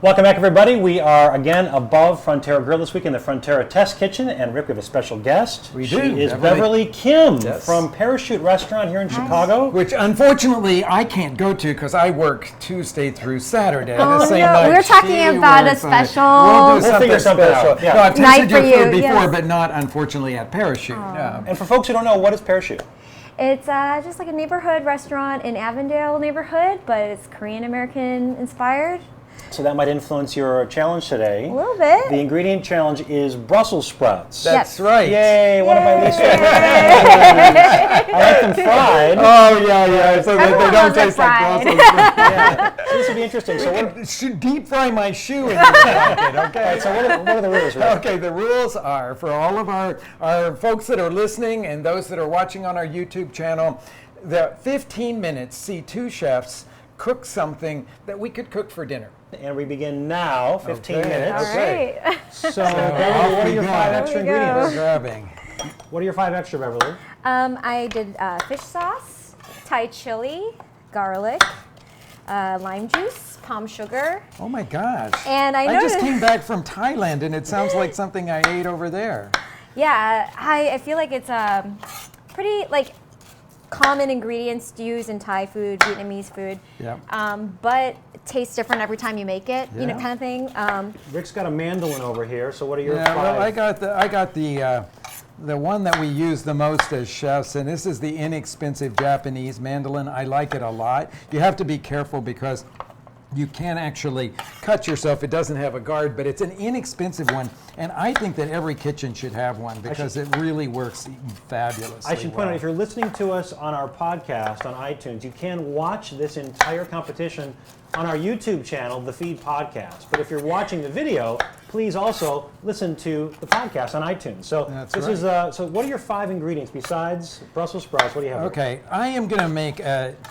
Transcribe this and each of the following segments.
Welcome back, everybody. We are again above Frontera Grill this week in the Frontera Test Kitchen, and Rick, we have a special guest. She is Beverly Kim from Parachute Restaurant here in Chicago. Which, unfortunately, I can't go to because I work Tuesday through Saturday. Oh, no, we're talking about a special. We'll figure something out. Yeah. No, I've tasted your food before, but not, unfortunately, at Parachute. And for folks who don't know, what is Parachute? It's just like a neighborhood restaurant in Avondale neighborhood, but it's Korean-American inspired. So that might influence your challenge today. A little bit. The ingredient challenge is Brussels sprouts. That's right. Yay, one of my least favorite foods. I like them fried. Oh, yeah. So they don't taste like Brussels sprouts. Yeah. So this will be interesting. So we should deep fry my shoe in your pocket, okay? All right, so what are the rules, Rick? Okay, the rules are, for all of our folks that are listening and those that are watching on our YouTube channel, the 15 minutes, see two chefs cook something that we could cook for dinner. And we begin now, 15 minutes. All right. So, Beverly, what are your 5 extra ingredients? Grabbing. What are your 5 extra, Beverly? I did fish sauce, Thai chili, garlic, lime juice, palm sugar. Oh my gosh. And I just came back from Thailand and it sounds like something I ate over there. Yeah, I feel like it's pretty common ingredients used in Thai food, Vietnamese food. Yeah. But it tastes different every time you make it, you know, kind of thing. Rick's got a mandolin over here, so what are your 5? Well, I got the one that we use the most as chefs, and this is the inexpensive Japanese mandolin. I like it a lot. You have to be careful because you can actually cut yourself. It doesn't have a guard, but it's an inexpensive one, and I think that every kitchen should have one because it really works fabulously. I should point out, if you're listening to us on our podcast on iTunes, you can watch this entire competition on our YouTube channel, The Feed Podcast. But if you're watching the video, please also listen to the podcast on iTunes. So so what are your 5 ingredients besides Brussels sprouts? What do you have? Okay, I am going to make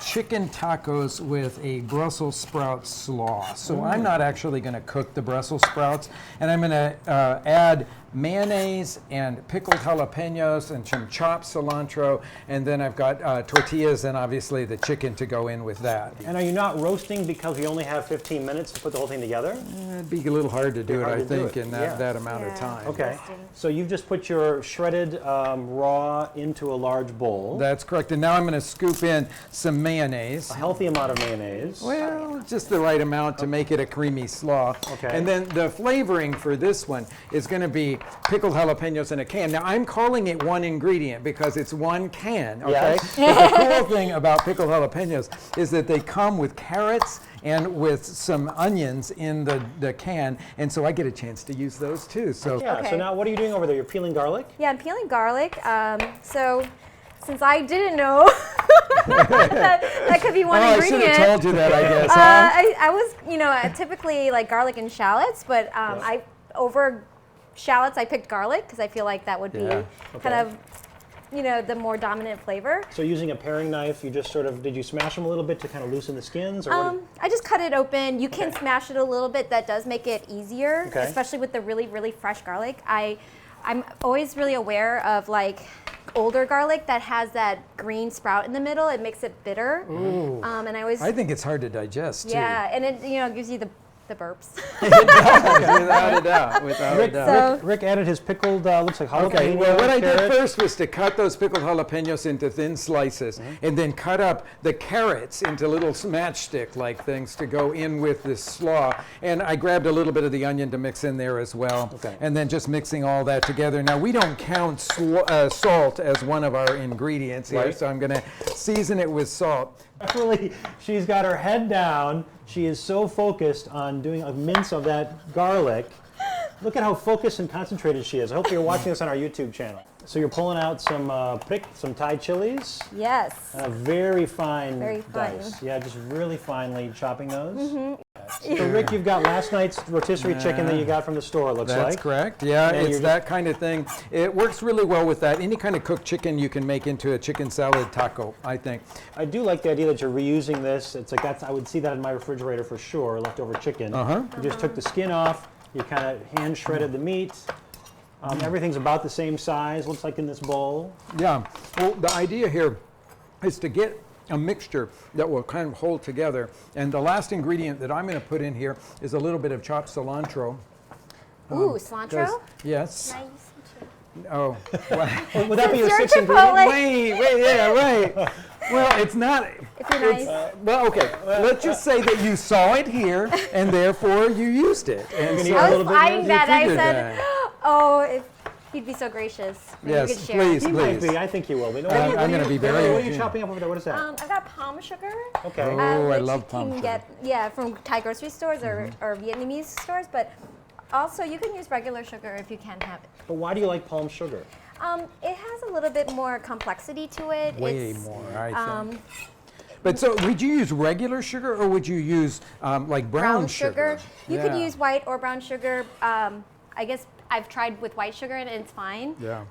chicken tacos with a Brussels sprout slaw. So I'm not actually going to cook the Brussels sprouts, and I'm going to add mayonnaise and pickled jalapenos and some chopped cilantro, and then I've got tortillas and obviously the chicken to go in with that. And are you not roasting because we only have 15 minutes to put the whole thing together? It'd be a little hard to do it, I think, in that amount of time. Okay, so you've just put your shredded raw into a large bowl. That's correct, and now I'm going to scoop in some mayonnaise. A healthy amount of mayonnaise. Well, just the right amount to make it a creamy slaw. Okay. And then the flavoring for this one is going to be pickled jalapenos in a can. Now, I'm calling it one ingredient because it's one can, okay? Yes. But the cool thing about pickled jalapenos is that they come with carrots and with some onions in the can, and so I get a chance to use those too. So So now what are you doing over there? You're peeling garlic? Yeah, I'm peeling garlic. So since I didn't know that could be one ingredient. I should have told you that, I guess. I was, typically like garlic and shallots, but over shallots, I picked garlic because I feel like that would be kind of, the more dominant flavor. So using a paring knife, you just did you smash them a little bit to kind of loosen the skins? Or I just cut it open. You can smash it a little bit. That does make it easier, especially with the really, really fresh garlic. I'm always really aware of older garlic that has that green sprout in the middle. It makes it bitter. Ooh. And I think it's hard to digest too. Yeah, and it gives you the burps. It does, without a doubt. Rick added his pickled, looks like jalapeno. Okay, well, what I did first was to cut those pickled jalapenos into thin slices and then cut up the carrots into little matchstick-like things to go in with this slaw. And I grabbed a little bit of the onion to mix in there as well. Okay. And then just mixing all that together. Now, we don't count salt as one of our ingredients here, so I'm going to season it with salt. Really, she's got her head down. She is so focused on doing a mince of that garlic. Look at how focused and concentrated she is. I hope you're watching this on our YouTube channel. So you're pulling out some Thai chilies. Yes. Very fine dice. Yeah, just really finely chopping those. Mm-hmm. So Rick, you've got last night's rotisserie chicken that you got from the store, it looks like. That's correct. Yeah, and it's that kind of thing. It works really well with that. Any kind of cooked chicken you can make into a chicken salad taco, I think. I do like the idea that you're reusing this. It's like I would see that in my refrigerator for sure, leftover chicken. You just took the skin off, you kind of hand shredded the meat. Everything's about the same size, looks like in this bowl. Yeah. Well, the idea here is to get a mixture that will kind of hold together. And the last ingredient that I'm going to put in here is a little bit of chopped cilantro. Ooh, cilantro? Yes. Nice. Oh, well, Would that be your You're sixth ingredient? Chipotle. wait, yeah, right. Well, it's not. If you're nice. Well, okay. Let's just say that you saw it here, and therefore you used it. And Can so you I a little was bit eyeing more? that. I figured said, that. oh, if he'd be so gracious. Maybe Yes, you could share. please. He might be. I think you will be. No, I'm gonna be very- What are you chopping up over there? What is that? I've got palm sugar. Okay. Oh, I which love you palm can sugar. get, from Thai grocery stores or Vietnamese stores, but also you can use regular sugar if you can't have it. But why do you like palm sugar? It has a little bit more complexity to it. Way It's, more, I think. But so, would you use regular sugar, or would you use like brown sugar? You could Yeah. use white or brown sugar. I guess I've tried with white sugar and it's fine. Yeah.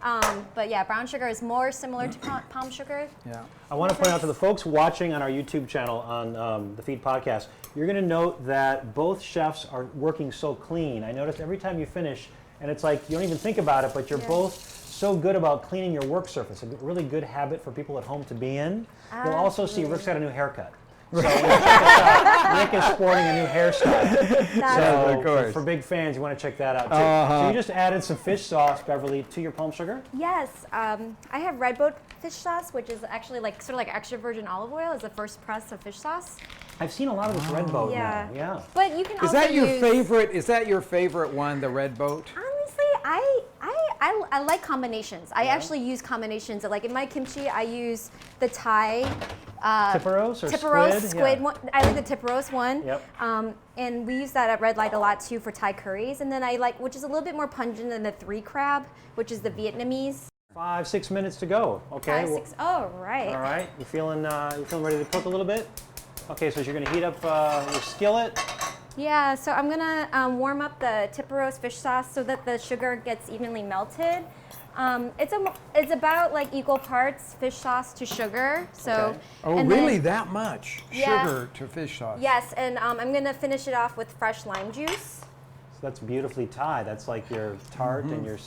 But yeah, brown sugar is more similar to palm sugar. Yeah. I want to point out to the folks watching on our YouTube channel on the Feed Podcast, you're going to note that both chefs are working so clean. I noticed every time you finish, and it's like you don't even think about it, but you're both so good about cleaning your work surface. A really good habit for people at home to be in. You'll also see Rick's got a new haircut. So when you check this out, Rick is sporting a new hairstyle. That's- of course. For big fans, you want to check that out too. So you just added some fish sauce, Beverly, to your palm sugar? Yes, I have red boat fish sauce, which is actually sort of like extra virgin olive oil is the first press of fish sauce. I've seen a lot of this red boat Yeah. now. Yeah. But you can Is also that your use, favorite? Is that your favorite one, the red boat? Honestly, I like combinations. I actually use combinations. Like in my kimchi, I use the Thai Tipperos or squid Yeah. one. I like the Tipperos one. Yep. And we use that at Red Light a lot too for Thai curries. And then I like, which is a little bit more pungent than the three crab, which is the Vietnamese. 5-6 minutes to go. Okay. Five, six. Oh, right. All right. You feeling ready to cook a little bit? Okay. So you're going to heat up your skillet. Yeah, so I'm gonna warm up the Tipperos fish sauce so that the sugar gets evenly melted. It's about like equal parts fish sauce to sugar. So. Okay. Oh, and really? then- That much Yeah. sugar to fish sauce? Yes, and I'm gonna finish it off with fresh lime juice. So that's beautifully Thai. That's like your tart and your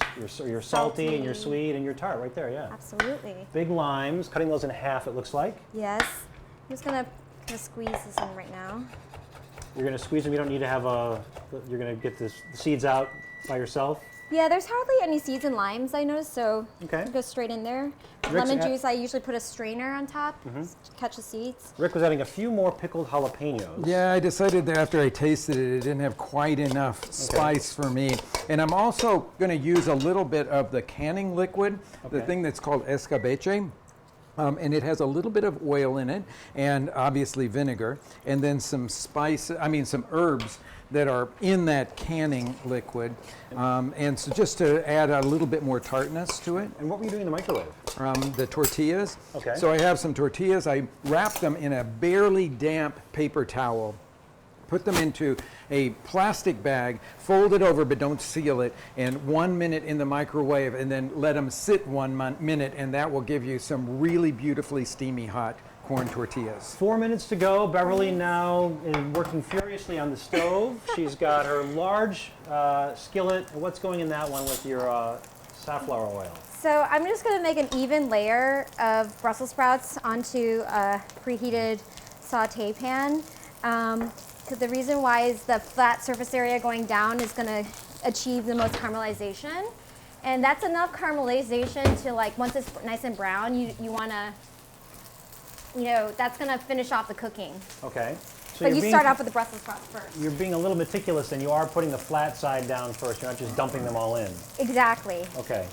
salty and your Salty. sweet and your tart right there. Yeah. Absolutely. Big limes. Cutting those in half. It looks like. Yes. I'm just gonna squeeze this in right now. You're going to squeeze them. You don't need to have you're going to get the seeds out by yourself. Yeah, there's hardly any seeds in limes I noticed, so Okay. go straight in there. Rick's Lemon at- juice, I usually put a strainer on top to catch the seeds. Rick was adding a few more pickled jalapenos. Yeah, I decided that after I tasted it, it didn't have quite enough spice for me. And I'm also going to use a little bit of the canning liquid, the Okay. thing that's called escabeche. And it has a little bit of oil in it, and obviously vinegar, and then some some herbs that are in that canning liquid. And so just to add a little bit more tartness to it. And what were you doing in the microwave? The tortillas. Okay. So I have some tortillas. I wrap them in a barely damp paper towel, put them into a plastic bag, fold it over but don't seal it, and 1 minute in the microwave, and then let them sit 1 minute, and that will give you some really beautifully steamy hot corn tortillas. 4 minutes to go. Beverly now is working furiously on the stove. She's got her large skillet. What's going in that one with your safflower oil? So I'm just gonna make an even layer of Brussels sprouts onto a preheated saute pan. Because the reason why is the flat surface area going down is gonna achieve the most caramelization. And that's enough caramelization to once it's nice and brown, you wanna, that's gonna finish off the cooking. Okay. So But you're you start off with the Brussels sprouts first. You're being a little meticulous, and you are putting the flat side down first. You're not just dumping them all in. Exactly. Okay.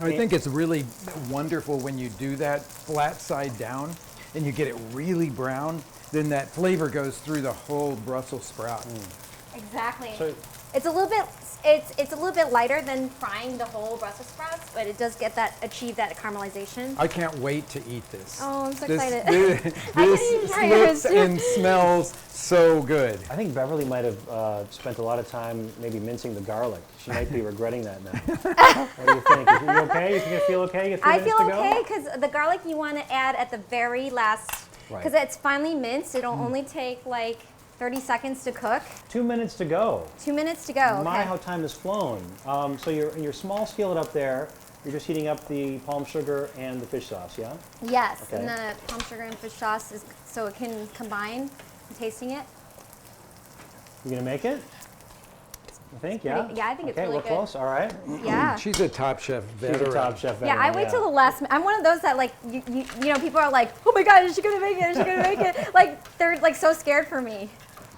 I think it's really wonderful when you do that flat side down and you get it really brown, then that flavor goes through the whole Brussels sprout. Exactly. So It's a little bit lighter than frying the whole Brussels sprouts, but it does achieve that caramelization. I can't wait to eat this. Oh, I'm so This, excited. this, I this can eat yours. looks and smells so good. I think Beverly might have spent a lot of time maybe mincing the garlic. She might be regretting that now. What do you think? Are you okay? You think you feel okay? You have 3 I minutes feel to go? okay because the garlic you want to add at the very last, because Right. it's finely minced. It'll only take 30 seconds to cook. 2 minutes to go. 2 minutes to go. My, Okay. how time has flown. So you're in your small skillet up there. You're just heating up the palm sugar and the fish sauce, yeah? Yes, Okay. and the palm sugar and fish sauce is so it can combine. I'm tasting it. You gonna make it? I think, yeah? Yeah, I think it's okay, really we're good. close, all right. Yeah. She's a top chef She's veteran. a top chef Yeah, veteran, I wait till the last. I'm one of those that like you know people are like, oh my god, is she gonna make it? Is she gonna make it? Like they're like so scared for me.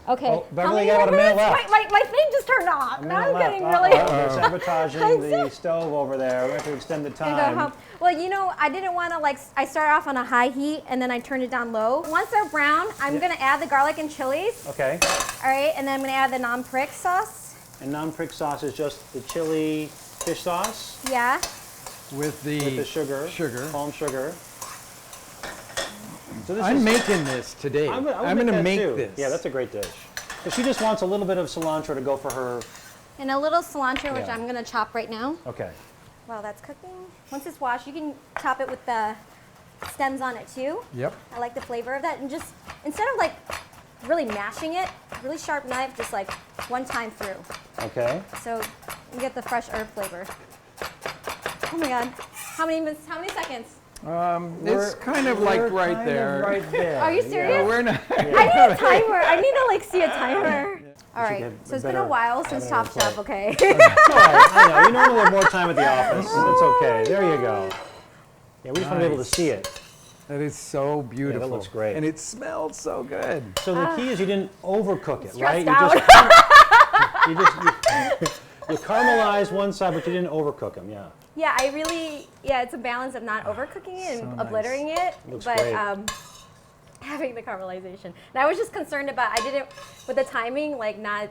Okay. Oh, How Beverly, many you got more about a minute minutes? left. My thing just turned off. A Now minute I'm left. getting really. They're sabotaging the stove over there. We have to extend the I go time. home. Well, you know, I didn't want to like. I started off on a high heat and then I turned it down low. Once they're brown, I'm gonna add the garlic and chilies. Okay. All right, and then I'm gonna add the non-prick sauce. And non-prick sauce is just the chili fish sauce Yeah. With the sugar, palm sugar. So this I'm is, making this today. I'm going gonna to that make too. this. Yeah, that's a great dish. So she just wants a little bit of cilantro to go for her. And a little cilantro, which Yeah. I'm gonna chop right now. Okay. While that's cooking. Once it's washed, you can chop it with the stems on it too. Yep. I like the flavor of that. And just, instead of like really mashing it, really sharp knife, just like one time through. Okay. So you get the fresh herb flavor. Oh my God. How many minutes, how many seconds? It's kind of like right kind there. Of right there. Are you Yeah. serious? We're not. I need a timer. I need to like see a timer. All should right. get So it's been better a while since better Top Chef, okay? It's all right. I know. You normally have more time at the office. It's okay. There you go. Yeah, we just want to be able to see it. That is so beautiful. looks great. And it smells so good. So the key is you didn't overcook it, right? Stressed You caramelize one side, but you didn't overcook them. Yeah. Yeah, it's a balance of not overcooking it and So nice. obliterating it, Looks but great. having the caramelization. And I was just concerned about, I didn't, with the timing, like not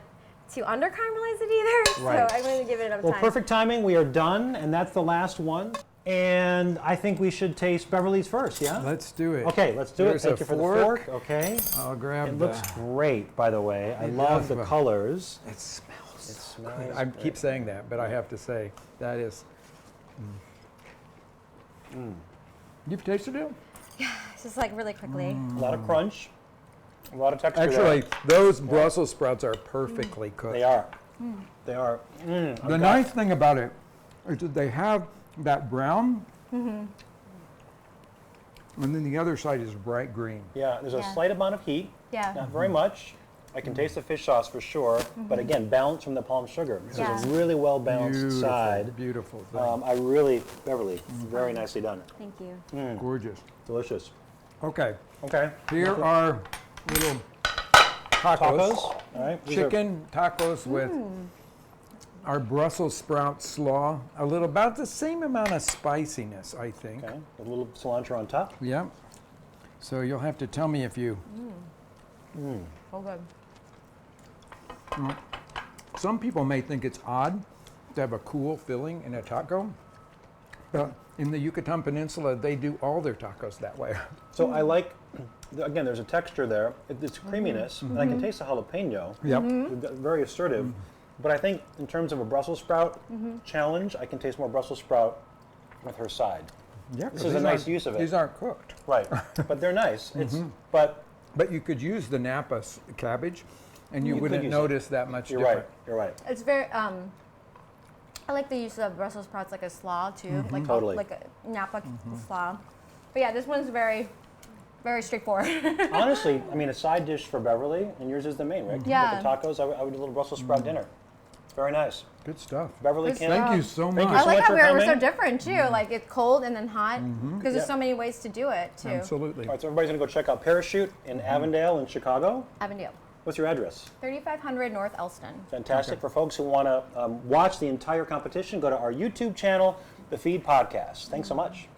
to under caramelize it either. Right. So I'm going to give it enough Well, time. perfect timing. We are done, and that's the last one. And I think we should taste Beverly's first. Yeah. Let's do it. Okay, let's do Here's it. Thank a you for fork. the fork. Okay. I'll grab It the. looks great, by the way. I It love does. the colors. It smells. It smells. I keep saying that, but I have to say that is. You've tasted it? It's just like really quickly. A lot of crunch, a lot of texture. Actually, there. those Brussels sprouts are perfectly cooked. They are. They are. The nice thing about it is that they have that brown, and then the other side is bright green. Yeah, there's a Yeah. slight amount of heat. Yeah. Not very much. I can taste the fish sauce for sure, but again, balance from the palm sugar. This is a Yeah. really well balanced Beautiful, side. beautiful thing. I really, Beverly, very nicely done. Thank you. Gorgeous. Delicious. Okay, Okay. here are little Tacos. tacos. All right. These are- Chicken tacos with our Brussels sprout slaw. About the same amount of spiciness, I think. Okay. With a little cilantro on top. Yep. So you'll have to tell me if you. So good. Some people may think it's odd to have a cool filling in a taco, but in the Yucatan Peninsula, they do all their tacos that way. So I like, again, there's a texture there. It's creaminess, and I can taste the jalapeno. Yep. Very assertive. But I think in terms of a Brussels sprout challenge, I can taste more Brussels sprout with her side. Yeah, This is a nice use of it. These aren't cooked. Right. But they're nice. But But you could use the Napa cabbage, and you You could wouldn't use it. notice that much you're different. right. You're right. It's very, I like the use of Brussels sprouts like a slaw too, like Totally. like a Napa slaw. But yeah, this one's very, very straightforward. Honestly, I mean, a side dish for Beverly, and yours is the main, right? Yeah. With the tacos, I would do a little Brussels sprout dinner. Very nice. Good stuff. Beverly Good Kim. stuff. Thank you so Thank much. you I so like much how for we're so coming. different too. Like it's cold and then hot because there's Yeah. so many ways to do it too. Absolutely. All right, so everybody's going to go check out Parachute in Avondale in Chicago. Avondale, What's your address? 3500 North Elston. Fantastic. For folks who want to watch the entire competition, go to our YouTube channel, The Feed Podcast. Thanks so much.